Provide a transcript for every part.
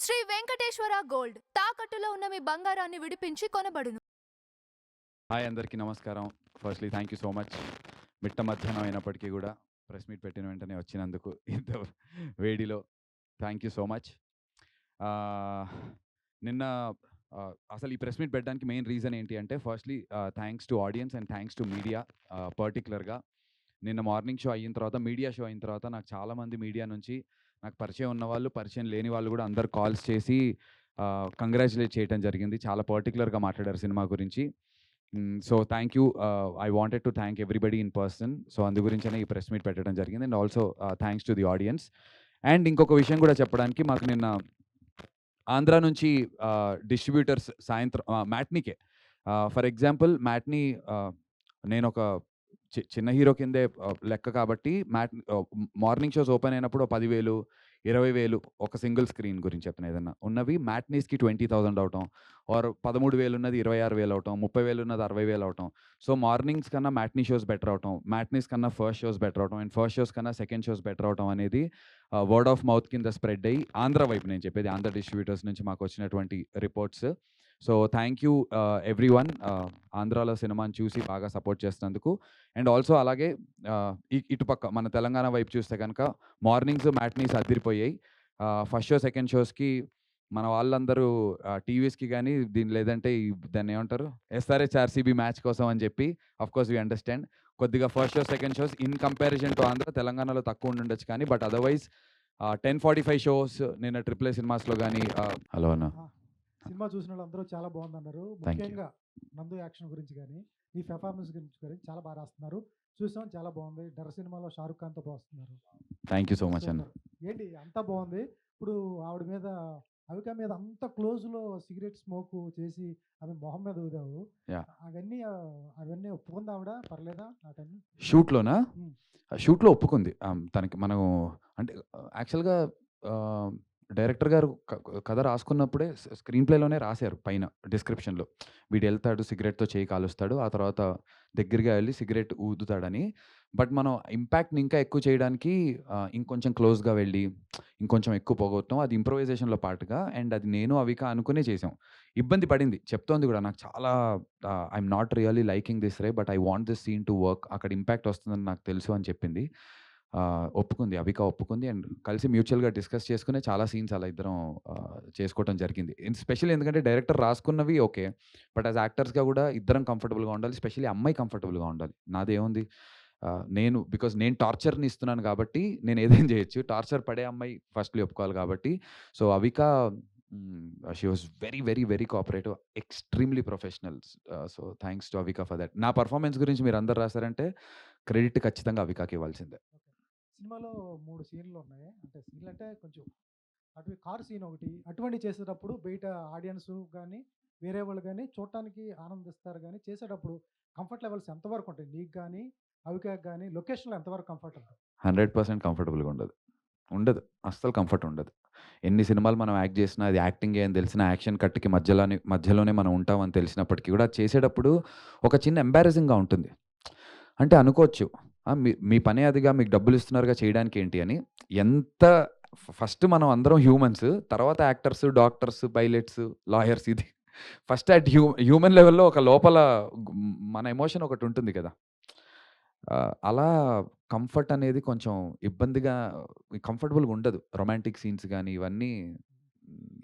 Shri Venkateswara gold తాకట్టులో ఉన్న మీ బంగారాన్ని విడిపించి కొనబడును. హాయ్ అందరికీ నమస్కారం. Firstly thank you so much. మిట్ట మధ్యాహ్నం అయినప్పటికీ కూడా ప్రెస్ మీట్ పెట్టిన వెంటనే వచ్చినందుకు ఇంత వేడిలో థ్యాంక్ యూ సో మచ్. నిన్న అసలు ఈ ప్రెస్ మీట్ పెట్టడానికి మెయిన్ రీజన్ ఏంటి అంటే firstly thanks to audience and thanks to media. పర్టికులర్గా నిన్న మార్నింగ్ షో అయిన తర్వాత మీడియా షో అయిన తర్వాత నాకు చాలామంది మీడియా నుంచి నాకు పరిచయం ఉన్న వాళ్ళు పరిచయం లేని వాళ్ళు కూడా అందరు కాల్స్ చేసి కంగ్రాచులేట్ చేయడం జరిగింది. చాలా పర్టికులర్గా మాట్లాడారు సినిమా గురించి. So thank you. I wanted to thank everybody in person. So అందు గురించనే ఈ ప్రెస్ మీట్ పెట్టడం జరిగింది. And also thanks to the audience. And ఇంకొక విషయం కూడా చెప్పడానికి మాకు నిన్న ఆంధ్ర నుంచి డిస్ట్రిబ్యూటర్స్ సాయంత్రం మ్యాట్నీకే ఫర్ ఎగ్జాంపుల్ మ్యాట్నీ నేను ఒక చిన్న హీరో కిందే లెక్క కాబట్టి మార్నింగ్ షోస్ ఓపెన్ అయినప్పుడు 10,000 20,000 ఒక సింగిల్ స్క్రీన్ గురించి చెప్తున్నా ఏదన్నా ఉన్నవి మ్యాట్నీస్కి 20,000 అవటం ఆర్ 13,000 ఉన్నది 26,000 అవటం 30,000 ఉన్నది 60,000 అవటం. సో మార్నింగ్స్ కన్నా మ్యాట్నీ షోస్ బెటర్ అవటం మ్యాట్నీస్ కన్నా ఫస్ట్ షోస్ బెటర్ అవటం అండ్ ఫస్ట్ షోస్ కన్నా సెకండ్ షోస్ బెటర్ అవటం అనేది వర్డ్ ఆఫ్ మౌత్ కింద స్ప్రెడ్ అయ్యి ఆంధ్ర వైపు నేను చెప్పేది ఆంధ్ర డిస్ట్రిబ్యూటర్స్ నుంచి మాకు వచ్చినటువంటి reports. So thank you every one ఆంధ్రాలో సినిమాని చూసి బాగా సపోర్ట్ చేసినందుకు. అండ్ ఆల్సో అలాగే ఇటుపక్క మన తెలంగాణ వైపు చూస్తే కనుక మార్నింగ్స్ మ్యాట్నీస్ అదిరిపోయాయి. ఫస్ట్ షో సెకండ్ షోస్కి మన వాళ్ళందరూ టీవీస్కి కానీ దీని లేదంటే దాన్ని ఏమంటారు ఎస్ఆర్హెచ్ ఆర్సీబీ మ్యాచ్ కోసం అని చెప్పి కోర్స్ వీ అండర్స్టాండ్ కొద్దిగా first show second shows in comparison to Andhra తెలంగాణలో తక్కువ ఉండొచ్చు కానీ బట్ అదర్వైజ్ 10:45 షోస్ నిన్న ట్రిపుల్ ఏ సినిమాస్లో కానీ హలో అన్న సినిమా చూసిన వాళ్ళందరూ చాలా బాగుందన్నారు. ముఖ్యంగా నందు యాక్షన్ గురించి కానీ ఈ పెర్ఫార్మెన్స్ గురించి కానీ చాలా బాగా రాస్తున్నారు. చూసాం, చాలా బాగుంది. డర్ సినిమాలో షారుఖ్ ఖాన్తో పోస్తున్నారు. థ్యాంక్ యూ సో మచ్ అన్న. ఏంటి అంతా బాగుంది. ఇప్పుడు ఆవిడ మీద అవిక మీద అంత క్లోజ్లో సిగరెట్ స్మోక్ చేసి ఆమె మొహం మీద ఊదావు. అవన్నీ ఒప్పుకుంది ఆవిడ? పర్లేదా ఆ టైం షూట్లోనా? షూట్లో ఒప్పుకుంది. తనకి మనం అంటే యాక్చువల్గా డైరెక్టర్ గారు కథ రాసుకున్నప్పుడే స్క్రీన్ ప్లేలోనే రాశారు పైన డిస్క్రిప్షన్లో వీడు వెళ్తాడు సిగరెట్తో చేయి కాలుస్తాడు ఆ తర్వాత దగ్గరగా వెళ్ళి సిగరెట్ ఊదుతాడని. బట్ మనం ఇంపాక్ట్ని ఇంకా ఎక్కువ చేయడానికి ఇంకొంచెం క్లోజ్గా వెళ్ళి ఇంకొంచెం ఎక్కువ పోగొట్టాం. అది ఇంప్రొవైజేషన్లో పార్ట్గా అండ్ అది నేను అవిక అనుకునే చేసాం. ఇబ్బంది పడింది, చెప్తోంది కూడా నాకు చాలా I'm not really liking this ray but I want this scene to work, అక్కడ ఇంపాక్ట్ వస్తుందని నాకు తెలుసు అని చెప్పింది. ఒప్పుకుంది, అవిక ఒప్పుకుంది. అండ్ కలిసి మ్యూచువల్గా డిస్కస్ చేసుకునే చాలా సీన్స్ అలా ఇద్దరం చేసుకోవడం జరిగింది. స్పెషల్లీ ఎందుకంటే డైరెక్టర్ రాసుకున్నవి ఓకే, బట్ యాజ్ యాక్టర్స్గా కూడా ఇద్దరం కంఫర్టబుల్గా ఉండాలి. స్పెషల్లీ అమ్మాయి కంఫర్టబుల్గా ఉండాలి. నాదేముంది, నేను టార్చర్ని ఇస్తున్నాను కాబట్టి నేను ఏదైనా చేయొచ్చు. టార్చర్ పడే అమ్మాయి ఫస్ట్లీ ఒప్పుకోవాలి కాబట్టి. So Avika she was very very very cooperative, extremely professional. So thanks to Avika for that. నా పర్ఫార్మెన్స్ గురించి మీరు అందరు రాశారంటే క్రెడిట్ ఖచ్చితంగా అవికాకి ఇవ్వాల్సిందే. సినిమాలో 3 సీన్లు ఉన్నాయి. అంటే సీన్లు అంటే కొంచెం అటు కారు సీన్ ఒకటి. అటువంటి చేసేటప్పుడు బయట ఆడియన్స్ కానీ వేరే వాళ్ళు కానీ చూడటానికి ఆనందిస్తారు కానీ చేసేటప్పుడు కంఫర్ట్ లెవెల్స్ ఎంతవరకు ఉంటాయి నీకు కానీ అవికాకి కానీ? లొకేషన్లో ఎంతవరకు కంఫర్ట్ ఉంటుంది? 100% కంఫర్టబుల్గా ఉండదు, అస్సలు కంఫర్ట్ ఉండదు. ఎన్ని సినిమాలు మనం యాక్ట్ చేసినా అది యాక్టింగే అని తెలిసిన యాక్షన్ కట్కి మధ్యలోనే మనం ఉంటామని తెలిసినప్పటికీ కూడా చేసేటప్పుడు ఒక చిన్న ఎంబారసింగ్గా ఉంటుంది. అంటే అనుకోవచ్చు మీ పనే అదిగా, మీకు డబ్బులు ఇస్తున్నారుగా చేయడానికి ఏంటి అని. ఎంత ఫస్ట్ మనం అందరం హ్యూమన్స్, తర్వాత యాక్టర్స్, డాక్టర్స్, పైలట్స్, లాయర్స్. ఇది ఫస్ట్ అట్ హ్యూమన్ లెవెల్లో ఒక లోపల మన ఎమోషన్ ఒకటి ఉంటుంది కదా. అలా కంఫర్ట్ అనేది కొంచెం ఇబ్బందిగా, కంఫర్టబుల్గా ఉండదు. రొమాంటిక్ సీన్స్ కానీ ఇవన్నీ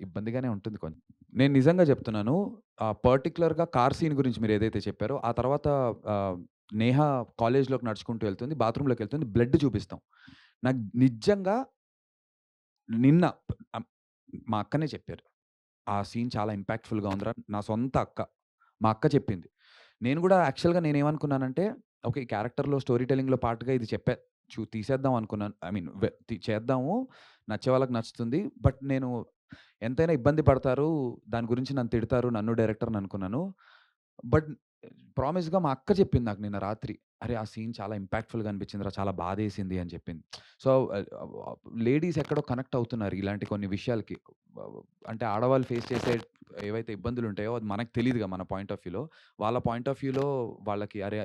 ఇబ్బందిగానే ఉంటుంది కొంచెం. నేను నిజంగా చెప్తున్నాను, పర్టికులర్గా కార్ సీన్ గురించి మీరు ఏదైతే చెప్పారో ఆ తర్వాత నేహ కాలేజ్లోకి నడుచుకుంటూ వెళ్తుంది, బాత్రూంలోకి వెళ్తుంది, బ్లడ్ చూపిస్తాం. నాకు నిజంగా నిన్న మా అక్కనే చెప్పారు, ఆ సీన్ చాలా ఇంపాక్ట్ఫుల్గా ఉందిరా. నా సొంత అక్క, మా అక్క చెప్పింది. నేను కూడా యాక్చువల్గా నేనేమనుకున్నానంటే ఓకే, క్యారెక్టర్లో స్టోరీ టెల్లింగ్లో పార్ట్గా ఇది తీసేద్దాం అనుకున్నాను. ఐ మీన్ చేద్దాము, నచ్చే వాళ్ళకి నచ్చుతుంది. బట్ నేను ఎంతైనా ఇబ్బంది పడతారు, దాని గురించి నన్ను తిడతారు, నన్ను డైరెక్టర్ని అనుకున్నాను. బట్ ప్రామిస్గా మా అక్క చెప్పింది నాకు నిన్న రాత్రి, అరే ఆ సీన్ చాలా ఇంపాక్ట్ఫుల్గా అనిపించిందిరా, చాలా బాధేసింది అని చెప్పింది. సో లేడీస్ ఎక్కడో కనెక్ట్ అవుతున్నారు ఇలాంటి కొన్ని విషయాలకి. అంటే ఆడవాళ్ళు ఫేస్ చేసే ఏవైతే ఇబ్బందులు ఉంటాయో అది మనకు తెలియదుగా మన పాయింట్ ఆఫ్ వ్యూలో. వాళ్ళ పాయింట్ ఆఫ్ వ్యూలో వాళ్ళకి అరే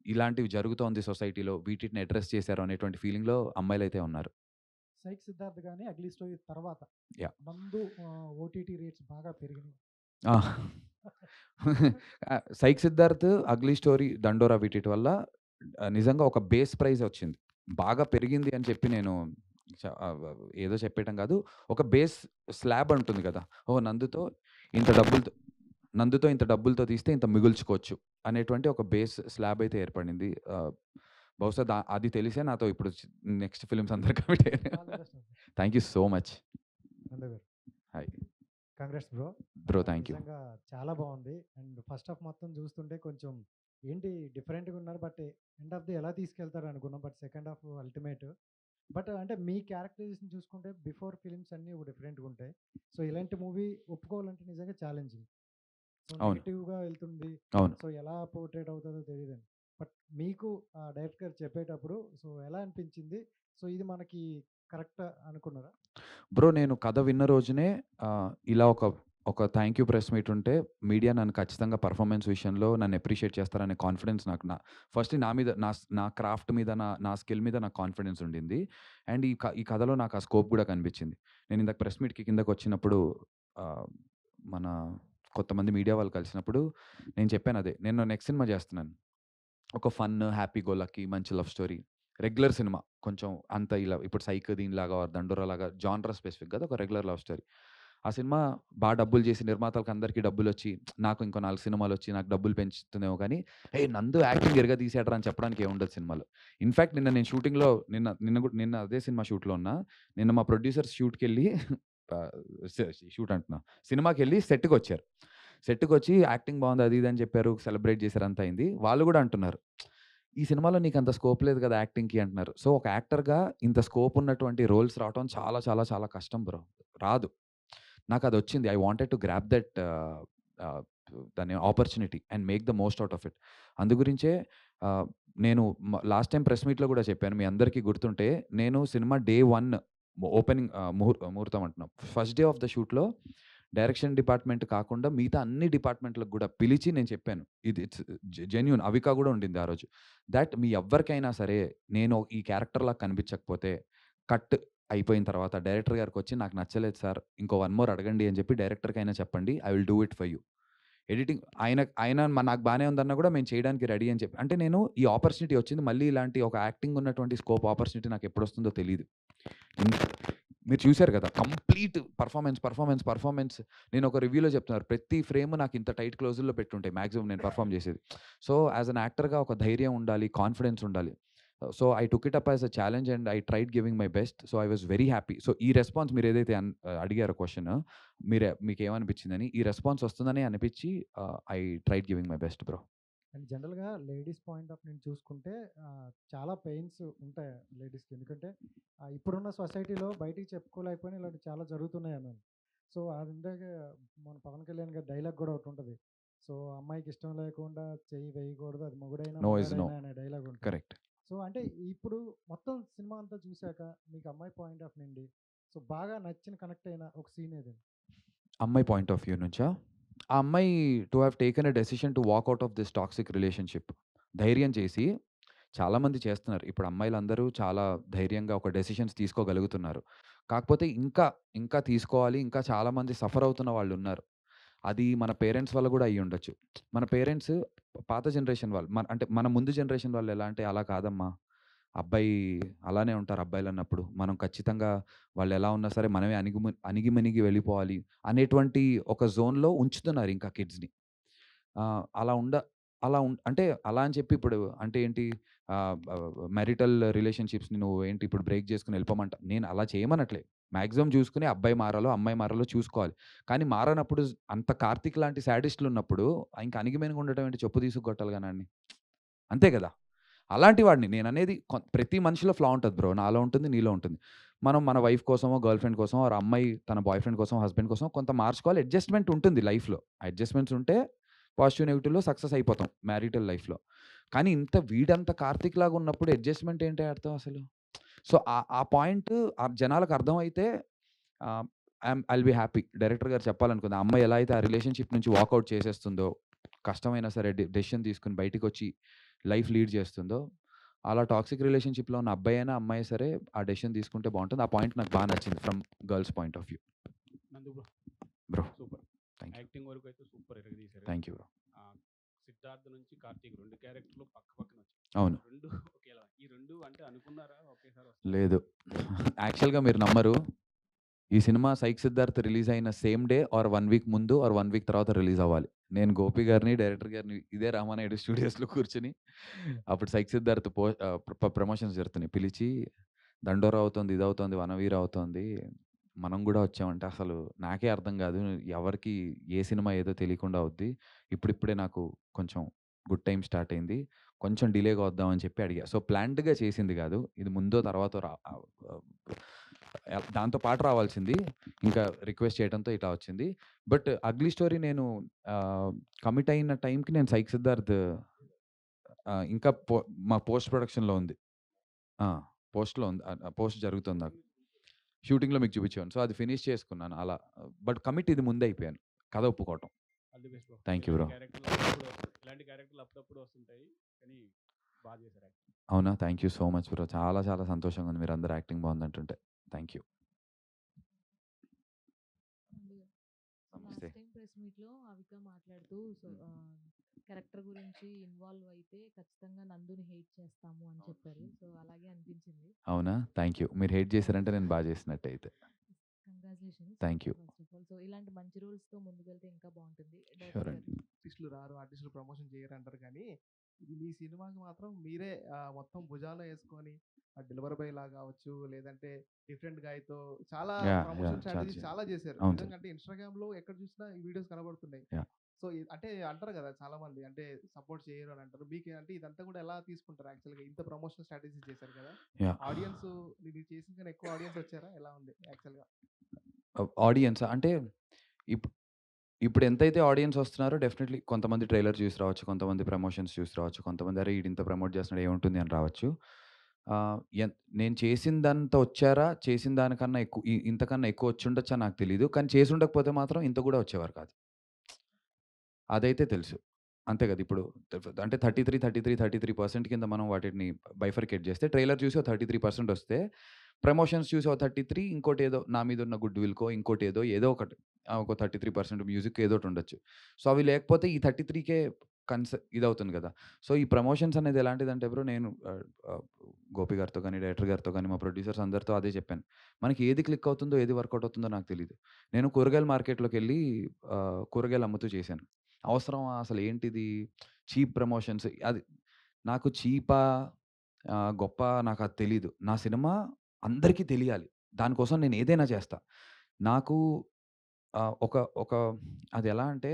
ఇలాంటివి జరుగుతోంది సొసైటీలో, వీటిని అడ్రస్ చేశారు అనేటువంటి ఫీలింగ్లో అమ్మాయిలు అయితే ఉన్నారు. సైక్ సిద్ధార్థ్ గాని 'అగ్లీ స్టోరీ' తర్వాత యాహ్! నందు ఓటీటీ రేట్స్ బాగా పెరిగినాయి. ఆ! సైక్ సిద్ధార్థ్, 'అగ్లీ స్టోరీ', 'దండోరా' వీటిటి వల్ల నిజంగా ఒక బేస్ ప్రైజ్ వచ్చింది. బాగా పెరిగింది అని చెప్పి నేను ఏదో చెప్పేయటం కాదు. ఒక బేస్ స్లాబ్ ఉంటుంది కదా! ఓహ్! ఇంత డబ్బులతో 'నందుతో' ఇంత డబ్బులతో తీస్తే ఇంత మిగుల్చుకోవచ్చు అనేటువంటి ఒక బేస్ స్లాబ్ అయితే ఏర్పడింది. బహుశా అది తెలిసే నాతో ఇప్పుడు నెక్స్ట్ ఫిల్మ్స్ అందరూ కమిట్ అయ్యారు. All the best. Thank you so much. నందు గారు. Hi. Congrats bro. Bro thank you. నిజంగా చాలా బాగుంది. అండ్ ఫస్ట్ హాఫ్ మొత్తం చూస్తుంటే కొంచెం ఏంటి డిఫరెంట్‌గా ఉన్నారు. బట్ ఎండ్ ఆఫ్ ది ఎలా తీసుకెళ్తారు అనుకున్నాం. But second half ultimate. But అంటే మీ క్యారెక్టరైజేషన్ చూసుకుంటే బిఫోర్ ఫిలిమ్స్ అన్నీ డిఫరెంట్‌గా ఉంటాయి. సో ఇలాంటి మూవీ ఒప్పుకోవాలంటే నిజంగా ఛాలెంజింగ్. సో అవును. నెగెటివ్‌గా వెళ్తుంది. అవును. సో ఎలా పోర్ట్రేట్ అవుతుందో తెలీదండి. బట్ మీకు డైరెక్టర్ గారు చెప్పేటప్పుడు సో ఎలా అనిపించింది? సో ఇది మనకి కరెక్ట్ అనుకున్నారా? బ్రో నేను కథ విన్న రోజునే ఇలా ఒక థ్యాంక్ యూ ప్రెస్ మీట్ ఉంటే మీడియా నన్ను ఖచ్చితంగా పర్ఫార్మెన్స్ విషయంలో నన్ను అప్రిషియేట్ చేస్తారనే కాన్ఫిడెన్స్ నాకు ఫస్ట్ నా మీద నా క్రాఫ్ట్ మీద నా స్కిల్ మీద నాకు కాన్ఫిడెన్స్ ఉండింది. అండ్ ఈ కథలో నాకు ఆ స్కోప్ కూడా కనిపించింది. నేను ఇందాక ప్రెస్ మీట్‌కి కిందకి వచ్చినప్పుడు ఆహ్, మన కొంతమంది మీడియా వాళ్ళు కలిసినప్పుడు నేను చెప్పాను అదే. నేను నెక్స్ట్ సినిమా చేస్తున్నాను. ఒక ఫన్, హ్యాపీ గో లక్కీ మంచి లవ్ స్టోరీ. Regular cinema. కొంచెం అంత ఇలా ఇప్పుడు 'సైక్' దీనిలాగా, 'దండోరా'లాగా జానర్ స్పెసిఫిక్ కాదు. ఒక రెగ్యులర్ లవ్ స్టోరీ. ఆ సినిమా డబ్బులు చేసి నిర్మాతలకు అందరికీ డబ్బులొచ్చి, నాకు ఇంకో 4 సినిమాలొచ్చి నాకు డబ్బులు పెంచుతుందేమో కానీ, "ఏయ్! నందు యాక్టింగ్ ఇరగదీసాడురా" అని చెప్పడానికి ఏముండదు సినిమాలో. ఇన్‌ఫాక్ట్ నిన్న నేను షూటింగ్‌లో నిన్న అదే సినిమా షూట్‌లో ఉన్నా. నిన్న మా ప్రొడ్యూసర్స్ షూట్‌కెళ్ళి ఆహ్, షూట్ అంటున్నా. సినిమాకెళ్ళి సెట్‌కొచ్చారు. సెట్‌కొచ్చి యాక్టింగ్ బావుంది అది ఇది అని చెప్పారు. సెలబ్రేట్ చేశారు అంతా అయింది. వాళ్ళు కూడా అంటున్నారు. "ఈ సినిమాలో నీకంత స్కోప్ లేదు కదా యాక్టింగ్‌కి" అంటున్నారు. సో, ఒక యాక్టర్‌గా ఇంత స్కోప్ ఉన్నటువంటి రోల్స్ రావటం చాలా చాలా చాలా కష్టం బ్రో. రాదు. నాకదొచ్చింది. I wanted to grab that ah, దాన్ని opportunity and make the most out of it. అందు గురించే ఆహ్, నేను లాస్ట్ టైమ్ ప్రెస్ మీట్‌లో కూడా చెప్పాను. మీ అందరికీ గుర్తుంటే నేను సినిమా డే 1 ఓపెనింగ్ ముహూర్తం అంటున్నా. ఫస్ట్ డే ఆఫ్ ద షూట్‌లో డైరెక్షన్ డిపార్ట్‌మెంట్ కాకుండా మిగతా అన్ని డిపార్ట్‌మెంట్‌లకు గూడా పిలిచి నేను చెప్పాను. ఇది ఇట్స్ జెన్యూన్ అవిక గూడా ఉండింది ఆ రోజు. మీ ఎవ్వరికైనా సరే నేను ఈ క్యారెక్టర్‌లాగా కనిపించకపోతే కట్ అయిపోయిన తర్వాత డైరెక్టర్ గారికొచ్చి నాకు నచ్చలేదు సార్. ఇంకో 1 మోర్ అడగండి అని చెప్పి డైరెక్టర్‌కైనా చెప్పండి. I will do it for you. Editing ఆయన నాకు బానే ఉందన్నా గూడా మేము చేయడానికి రెడీ అని చెప్పి అంటే నేను ఈ ఆపర్చునిటీ వచ్చింది. మళ్ళీ ఇలాంటి ఒక యాక్టింగ్ ఉన్నటువంటి స్కోప్ ఆపర్చునిటీ నాకెప్పుడొస్తుందో తెలీదు. ఇన్ మీరు చూసారు గదా! కంప్లీట్ పర్ఫార్మెన్స్ నేను ఒక రివ్యూలో చెప్తున్నారు. ప్రతి ఫ్రేమ్ నాకు ఇంత టైట్ క్లోజుల్లో పెట్టుంటాయి మాక్సిమం నేను పర్ఫార్మ్ చేసేది. సో, యాస్ ఎన్ యాక్టర్‌గా ఒక ధైర్యం ఉండాలి, కాన్ఫిడెన్స్ ఉండాలి. So, I took it up as a challenge and I tried giving my best. So, I was very happy. So, ఈ రెస్పాన్స్ మీరేదైతే అడిగారో క్వెషన్ మీకేమనిపించిందని, ఈ రెస్పాన్స్ వస్తుందని అనిపిచ్చి I tried giving my best bro. And జనరల్‌గా ladies point of నుంచి చూసుకుంటే చాలా పెయిన్స్ ఉంటాయి లేడీస్‌కి. ఎందుకంటే ఇప్పుడున్న సొసైటీలో బయటికి చెప్పుకోలేకపోయినా ఇలాంటివి చాలా జరుగుతున్నాయన్నాను. సో, అది ఇందాక మన పవన్ కళ్యాణ్ గారి డైలాగ్ కూడా ఒకటుంటది. సో, అమ్మాయికి ఇష్టం లేకుండా చెయ్యి వేయకూడదు. అది మొగుడైనా, నో ఈజ్ నో. మగాడైనా అనే డైలాగ్ ఉంటుంది. కరెక్ట్. సో, అంటే ఇప్పుడు మొత్తం సినిమా అంతా చూసాక మీకు అమ్మాయి పాయింట్ ఆఫ్ నుండి సో, బాగా నచ్చిన కనెక్ట్ అయిన ఒక సీన్ ఏదండి? అమ్మాయి పాయింట్ ఆఫ్ వ్యూ నుంచా? ఆ అమ్మాయి to have taken a decision to walk out of this toxic relationship. ధైర్యం చేసి చాలామంది చేస్తున్నారు. ఇప్పుడు అమ్మాయిలందరూ చాలా ధైర్యంగా ఒక డెసిషన్స్ తీసుకోగలుగుతున్నారు. కాకపోతే ఇంకా తీసుకోవాలి. ఇంకా చాలామంది సఫర్ అవుతున్న వాళ్ళున్నారు. అది మన పేరెంట్స్ వల్ల గూడా అయ్యుండొచ్చు. మన పేరెంట్స్ పాత జనరేషన్ వాళ్ళు. అంటే మన ముందు జనరేషన్ వాళ్ళు ఎలా అంటే, "అలా కాదమ్మా! అబ్బాయి అలానే ఉంటారు అబ్బాయిలన్నప్పుడు. మనం ఖచ్చితంగా వాళ్ళెలా ఉన్నా సరే మనమే అణిగిమణిగి వెళ్ళిపోవాలి" అనేటువంటి ఒక జోన్‌లో ఉంచుతున్నారు ఇంకా కిడ్స్‌ని. అలా ఉండ అలా అంటే అలా అని చెప్పి ఇప్పుడు అంటే ఏంటి మ్యారిటల్ రిలేషన్‌షిప్స్‌ని నువ్వు ఏంటి ఇప్పుడు బ్రేక్ చేసుకొని వెళ్ళిపోమంట నేను అలా చేయమనట్లే. మాక్సిమం చూసుకొని అబ్బాయి మారాలో, అమ్మాయి మారాలో చూసుకోవాలి. కానీ మారనప్పుడు అంత 'కార్తీక్' లాంటి శాడిస్ట్‌లున్నప్పుడు ఇంక అణిగిమణిగి ఉండటం ఏంటి చెప్పు తీసుకు కొట్టాలి గాని ఆడిని. అంతే కదా! అలాంటి వాడిని నేననేది ప్రతి మనిషిలో ఫ్లా ఉంటది బ్రో. నాలో ఉంటుంది, నీలో ఉంటుంది. మనం మన వైఫ్ కోసమో, గర్ల్ ఫ్రెండ్ కోసమో ఆర్ అమ్మాయి తన బాయ్ ఫ్రెండ్ కోసం, హస్బెండ్ కోసం కొంత మార్చుకోవాలి. అడ్జస్ట్‌మెంట్ ఉంటుంది లైఫ్‌లో. అడ్జస్ట్‌మెంట్స్ ఉంటే పాజిటివ్, నెగెటివ్‌లో సక్సెస్ అయిపోతాం మ్యారిటల్ లైఫ్‌లో. కానీ వీడంత కార్తీక్ లాగా ఉన్నప్పుడు అడ్జస్ట్‌మెంట్ ఏంటి అర్థం అసలు? సో, ఆ పాయింట్ జనాలకు అర్థమైతే ఆహ్, ఐల్ బి హ్యాపీ. డైరెక్టర్ గారు చెప్పాలనుకుంది. ఆ అమ్మాయి ఎలా అయితే ఆ రిలేషన్‌షిప్ నుంచి వాకౌట్ చేసేస్తుందో, కష్టమైనా సరే డెసిషన్ తీసుకొని బయటికొచ్చి లైఫ్ లీడ్ చేస్తుందో, అలా టాక్సిక్ రిలేషన్‌షిప్‌లో ఉన్న అబ్బాయి అయినా, అమ్మాయి సరే ఆ డెసిషన్ తీసుకుంటే బావుంటుంది. ఆ పాయింట్ నాకు బాగా నచ్చింది from girls point of view. Nandu bro bro super. Thank you. Acting వరకు అయితే సూపర్ ఎరగదీశారు. Thank you bro. సిద్ధార్థ్ నుంచి కార్తీక్ 2 క్యారెక్టర్‌లు పక్క పక్కన వచ్చాయి. అవును. 2 ఒకేలా. ఈ 2 అంటే అనుకున్నారా ఒకేసారి వస్తాయని? లేదు. యాక్చువల్‌గా మీరు నమ్మరు. ఈ సినిమా 'సైక్ సిద్ధార్థ్' రిలీజ్ అయిన సేమ్ డే ఆర్ 1 వీక్ ముందు ఆర్ 1 వీక్ తర్వాత రిలీజ్ అవ్వాలి. నేను గోపి గారిని, డైరెక్టర్ గారిని ఇదే రామానాయుడు స్టూడియోస్‌లో కూర్చొని అప్పుడు 'సైక్ సిద్ధార్థ్' ప్రమోషన్స్ జరుగుతున్నాయి. పిలిచి దండోరా అవుతోంది, ఇదవుతోంది, వనవీర అవుతోంది. మనం గూడా వచ్చామంటే అసలు నాకే అర్థం గాదు. ఎవరికీ ఏ సినిమా ఏదో తెలియకుండా అవుద్ది. ఇప్పుడిప్పుడే నాకు కొంచెం గుడ్ టైమ్ స్టార్ట్ అయింది. కొంచెం డిలేగా వద్దామని చెప్పి అడిగా. సో, ప్లాన్డ్‌గా చేసింది గాదు. ఇది ముందో తర్వాతో దాంతో పాటు రావాల్సింది. ఇంకా రిక్వెస్ట్ చేయడంతో ఇట్లా వచ్చింది. బట్ 'అగ్లీ స్టోరీ' నేను కమిట్ అయిన టైంకి నేను 'సైక్ సిద్ధార్థ్' ఇంకా మా పోస్ట్ ప్రొడక్షన్‌లో ఉంది. ఆ! పోస్ట్‌లో ఉంది. పోస్ట్ జరుగుతుంది నాకు. షూటింగ్‌లో మీకు చూపించాను. సో, అది ఫినిష్ చేసుకున్నాను అలా. బట్ కమిట్ ఇది ముందే అయిపోయాను. కథ ఒప్పుకోవటం. All the best bro. Thank you bro. ఇలాంటి క్యారెక్టర్‌లు అప్పుడప్పుడు వస్తుంటాయి. కానీ బాగా చేశారు యాక్టింగ్. అవునా? Thank you so much bro. చాలా చాలా సంతోషంగా ఉంది మీరందరూ యాక్టింగ్ బాగుందంటుంటే. Thank you. నమస్తే. లాస్ట్ టైం ప్రెస్ మీట్‌లో అవిక మాట్లాడుతూ క్యారెక్టర్ గురించి ఇన్వాల్వ్ అయితే ఖచ్చితంగా నందుని హేట్ చేస్తాము అని చెప్పారు. సో, అలాగే అనిపించింది. అవునా? Thank you. మీరు హేట్ చేశారంటే నేను బాగా చేసినట్టే అయితే. Congratulations thank you. First of all. So, ఇలాంటి మంచి రోల్స్‌తో ముందుకెళ్తే ఇంకా బాగుంటుంది. షూర్ డైరెక్టర్ అండి. గారు. ఆర్టిస్టులు రారు, ఆర్టిస్టులు ప్రమోషన్ చేయరు అంటారు కానీ ఇది మీ సినిమాకి మాత్రం మీరే మొత్తం భుజాల్లో వేసుకొని డెలివరీ బాయ్ లాగా కావచ్చు, లేదంటే డిఫరెంట్ గాయ్తో చాలా యాహ్! Promotion yeah! స్ట్రాటజీస్ చాలా చాలా చేశారు. అవును సార్. నిజంగా అంటే ఇన్స్టాగ్రామ్ లో ఎక్కడ చూసినా ఈ వీడియోస్ కనబడుతున్నాయి. యాహ్! సో అంటే అంటారు కదా చాలా మంది అంటే సపోర్ట్ చేయరు అని అంటారు. మీకు అంటే ఇదంతా కూడా ఎలా తీసుకుంటారు? యాక్చువల్గా ఇంత ప్రమోషన్ స్ట్రాటజీస్ చేశారు కదా, యాహ్! ఆడియన్స్ మీరు చేసిన కన్నా ఎక్కువ ఆడియన్స్ వచ్చారా? ఎలా ఉంది యాక్చువల్గా? ఆడియన్స్ అంటే ఇప్పుడు ఎంతైతే ఆడియన్స్ వస్తున్నారో డెఫినెట్‌లీ కొంతమంది ట్రైలర్ చూసి రావచ్చు. కొంతమంది ప్రమోషన్స్ చూసి రావచ్చు. కొంతమంది అరే! ఈడింత ప్రమోట్ చేస్తున్నాడు ఏముంటుంది అని రావచ్చు. ఆహ్, నేను చేసిందంత వచ్చారా? చేసిన దానికన్నా ఇంతకన్నా ఎక్కువ వచ్చుండొచ్చా నాకు తెలీదు. కానీ చేసుండకపోతే మాత్రం ఇంత కూడా వచ్చేవారు కాదు. అదైతే తెలుసు. అంతే కదా! ఇప్పుడు అంటే 33% కింద మనం వాటిని బైఫర్కేట్ చేస్తే ట్రైలర్ చూసి ఓ 33% వస్తే, ప్రమోషన్స్ చూసి ఓ 33 ఇంకోటేదో నా మీద ఉన్న గుడ్ విల్‌కో ఇంకోటేదో ఏదో ఒకటి ఒక 33% మ్యూజిక్ ఏదోటి ఉండొచ్చు. సో, అవి లేకపోతే ఈ 33కే ఇదవుతుంది కదా! సో, ఈ ప్రమోషన్స్ అనేది ఎలాంటిదంటే బ్రో నేను గోపి గారితో గాని, డైరెక్టర్ గారితో గాని, మా ప్రొడ్యూసర్స్ అందరితో అదే చెప్పాను. మనకి ఏది క్లిక్ అవుతుందో, ఏది వర్కౌట్ అవుతుందో నాకు తెలీదు. నేను కూరగాయల మార్కెట్‌లోకెళ్ళి కూరగాయలు అమ్ముతూ చేశాను. అవసరమా? అసలు ఏంటిది? చీప్ ప్రమోషన్స్ అది నాకు చీపా? గొప్పా? నాకది తెలీదు. నా సినిమా అందరికీ తెలియాలి. దానికోసం నేను ఏదైనా చేస్తా. నాకు ఒక ఒక అదెలా అంటే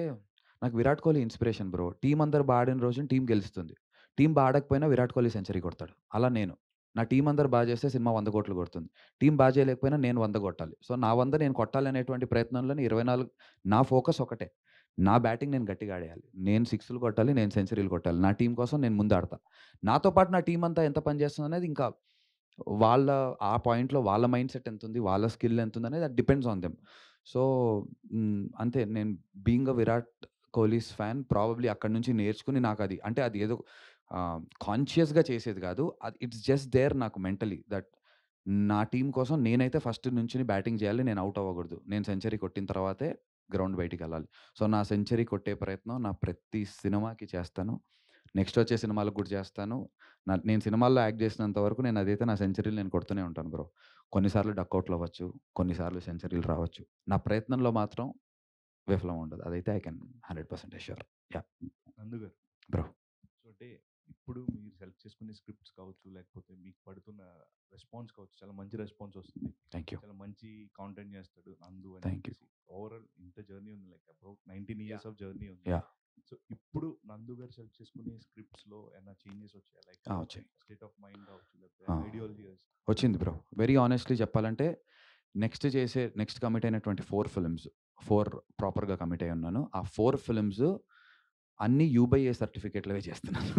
నాకు 'Virat Kohli' inspiration bro. Team అందరూ బా ఆడిన రోజున టీమ్ గెలుస్తుంది. టీమ్ బా ఆడకపోయినా 'విరాట్ కోహ్లీ' సెంచరీ కొడతాడు. అలా నేను. నా టీమ్ అందరూ బా చేస్తే సినిమా 100,00,00,000 కొడుతుంది. టీమ్ బా చేయలేకపోయినా నేను 100 కొట్టాలి. సో, నా 100 నేను కొట్టాలనేటువంటి ప్రయత్నంలోనే 24 నా ఫోకస్ ఒకటే. నా బ్యాటింగ్ నేను గట్టిగా ఆడేయాలి. నేను సిక్స్‌లు కొట్టాలి. నేను సెంచరీలు కొట్టాలి. నా టీమ్ కోసం నేను ముందు ఆడతా. నాతో పాటు నా టీమ్ అంతా ఎంత పని చేస్తుందనేది ఇంకా వాళ్ళ ఆ పాయింట్‌లో వాళ్ళ మైండ్‌సెట్ ఎంతుంది? వాళ్ళ స్కిల్ ఎంతుందనేది అది డిపెండ్స్ ఆన్ దెమ్. సో, అంతే నేను being a 'Virat Kohli's' fan probably అక్కడి నుంచి నేర్చుకుని నాకది అంటే అది ఏదో కాన్షియస్‌గా చేసేది కాదు. అది ఇట్స్ జస్ట్ దేర్ నాకు మెంటలీ దట్ నా టీమ్ కోసం నేనైతే ఫస్ట్ నుంచిని బ్యాటింగ్ చేయాలి. నేను ఔట్ అవ్వకూడదు. నేను సెంచరీ కొట్టిన తర్వాతే గ్రౌండ్ బయటికెళ్ళాలి. సో, నా సెంచరీ కొట్టే ప్రయత్నం నా ప్రతి సినిమాకి చేస్తాను. నెక్స్ట్ వచ్చే సినిమాలకు కూడా చేస్తాను. నేను సినిమాల్లో యాక్ట్ చేసినంత వరకు నేను అదైతే నా సెంచరీలు నేను కొడుతూనే ఉంటాను బ్రో. కొన్నిసార్లు డకౌట్లు అవ్వచ్చు. కొన్నిసార్లు సెంచరీలు రావచ్చు. నా ప్రయత్నంలో మాత్రం విఫలం ఉండదు. అదైతే ఐ కెన్ 100% అష్యూర్. యాహ్! నందు గారు. బ్రో. సో, అంటే ఇప్పుడు మీరు సెలెక్ట్ చేసుకునే స్క్రిప్ట్స్ కావచ్చు, లేకపోతే మీకు పడుతున్న రెస్పాన్స్ కావచ్చు, చాలా మంచి రెస్పాన్స్ వస్తుంది. Thank you. చాలా మంచి కాంటెంట్ చేస్తాడు నందు అని థ్యాంక్ యూ. చెప్పేసి. ఓవరాల్ ఇంత జర్నీ ఉంది. Like about 19 years of journey ఉంది. యాహ్! సో, ఇప్పుడు నందు గారు సెలెక్ట్ చేసుకునే స్క్రిప్ట్స్‌లో ఏమైనా చేంజెస్ వచ్చాయా? లైక్ వచ్చాయి. స్టేట్ ఆఫ్ మైండ్ కావచ్చు, లేకపోతే ఆ! ఐడియాలజీస్. వచ్చింది బ్రో. వెరీ హానెస్ట్‌లీ చెప్పాలంటే నెక్స్ట్ కమిట్ అయినటువంటి 4 ఫిల్మ్స్ 4 ప్రాపర్‌గా కమిట్ అయ్యి ఉన్నాను. ఆ 4 ఫిల్మ్స్ అన్నీ యూ/ఏ సర్టిఫికేట్‌లవే చేస్తున్నాను.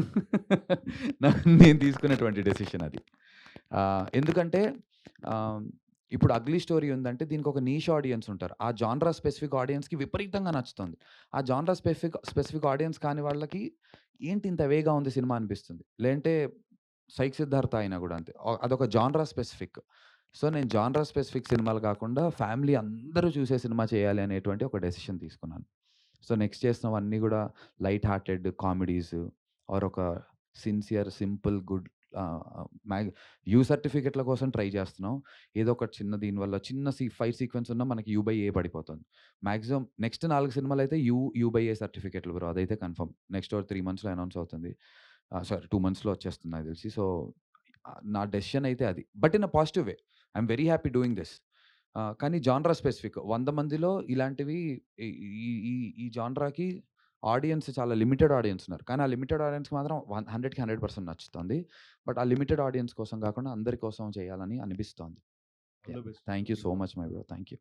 నేను తీసుకున్నటువంటి డెసిషన్ అది. ఎందుకంటే ఇప్పుడు 'అగ్లీ స్టోరీ' ఉందంటే దీనికి ఒక నీష్ ఆడియన్స్ ఉంటారు. ఆ జాన్రా స్పెసిఫిక్ ఆడియన్స్‌కి విపరీతంగా నచ్చుతుంది. ఆ జాన్రా స్పెసిఫిక్ ఆడియన్స్ కాని వాళ్ళకి ఏంటి ఇంత వేగా ఉంది సినిమా అనిపిస్తుంది. లేదంటే సైక్ సిద్ధార్థ అయినా కూడా అంతే. అదొక జాన్రా స్పెసిఫిక్. సో, నేను జాన్రా స్పెసిఫిక్ సినిమాలు కాకుండా ఫ్యామిలీ అందరూ చూసే సినిమా చేయాలి అనేటువంటి ఒక డెసిషన్ తీసుకున్నాను. సో, నెక్స్ట్ చేసినవన్నీ కూడా లైట్ హార్టెడ్ కామెడీస్ ఆర్ ఒక సిన్సియర్, సింపుల్, గుడ్ యూ సర్టిఫికేట్‌ల కోసం ట్రై చేస్తున్నాం. ఏదో ఒక చిన్న దీనివల్ల చిన్న ఫైట్ సీక్వెన్స్ ఉన్నా మనకి యూ/ఏ పడిపోతుంది. మాక్సిమం నెక్స్ట్ 4 సినిమాలైతే యూ/ఏ సర్టిఫికేట్‌లు బ్రో. అదైతే కన్ఫర్మ్. నెక్స్ట్ ఒక 3 మంత్స్‌లో అనౌన్స్ అవుతుంది. సారీ 2 మంత్స్‌లో వచ్చేస్తుంది నాకు తెలిసి. సో, నా డెసిషన్ అయితే అది. But in a positive way. I'm very happy doing this. కానీ జాన్రా స్పెసిఫిక్. 100 మందిలో ఇలాంటివి ఈ ఈ ఈ ఈ జాన్రాకి ఆడియన్స్ చాలా లిమిటెడ్ ఆడియన్స్ ఉన్నారు. కానీ ఆ లిమిటెడ్ ఆడియన్స్‌కి మాత్రం 100కి 100% నచ్చుతుంది. బట్ ఆ లిమిటెడ్ ఆడియన్స్ కోసం కాకుండా అందరి కోసం చేయాలని అనిపిస్తోంది. All the best. Thank you so much my bro. Thank you.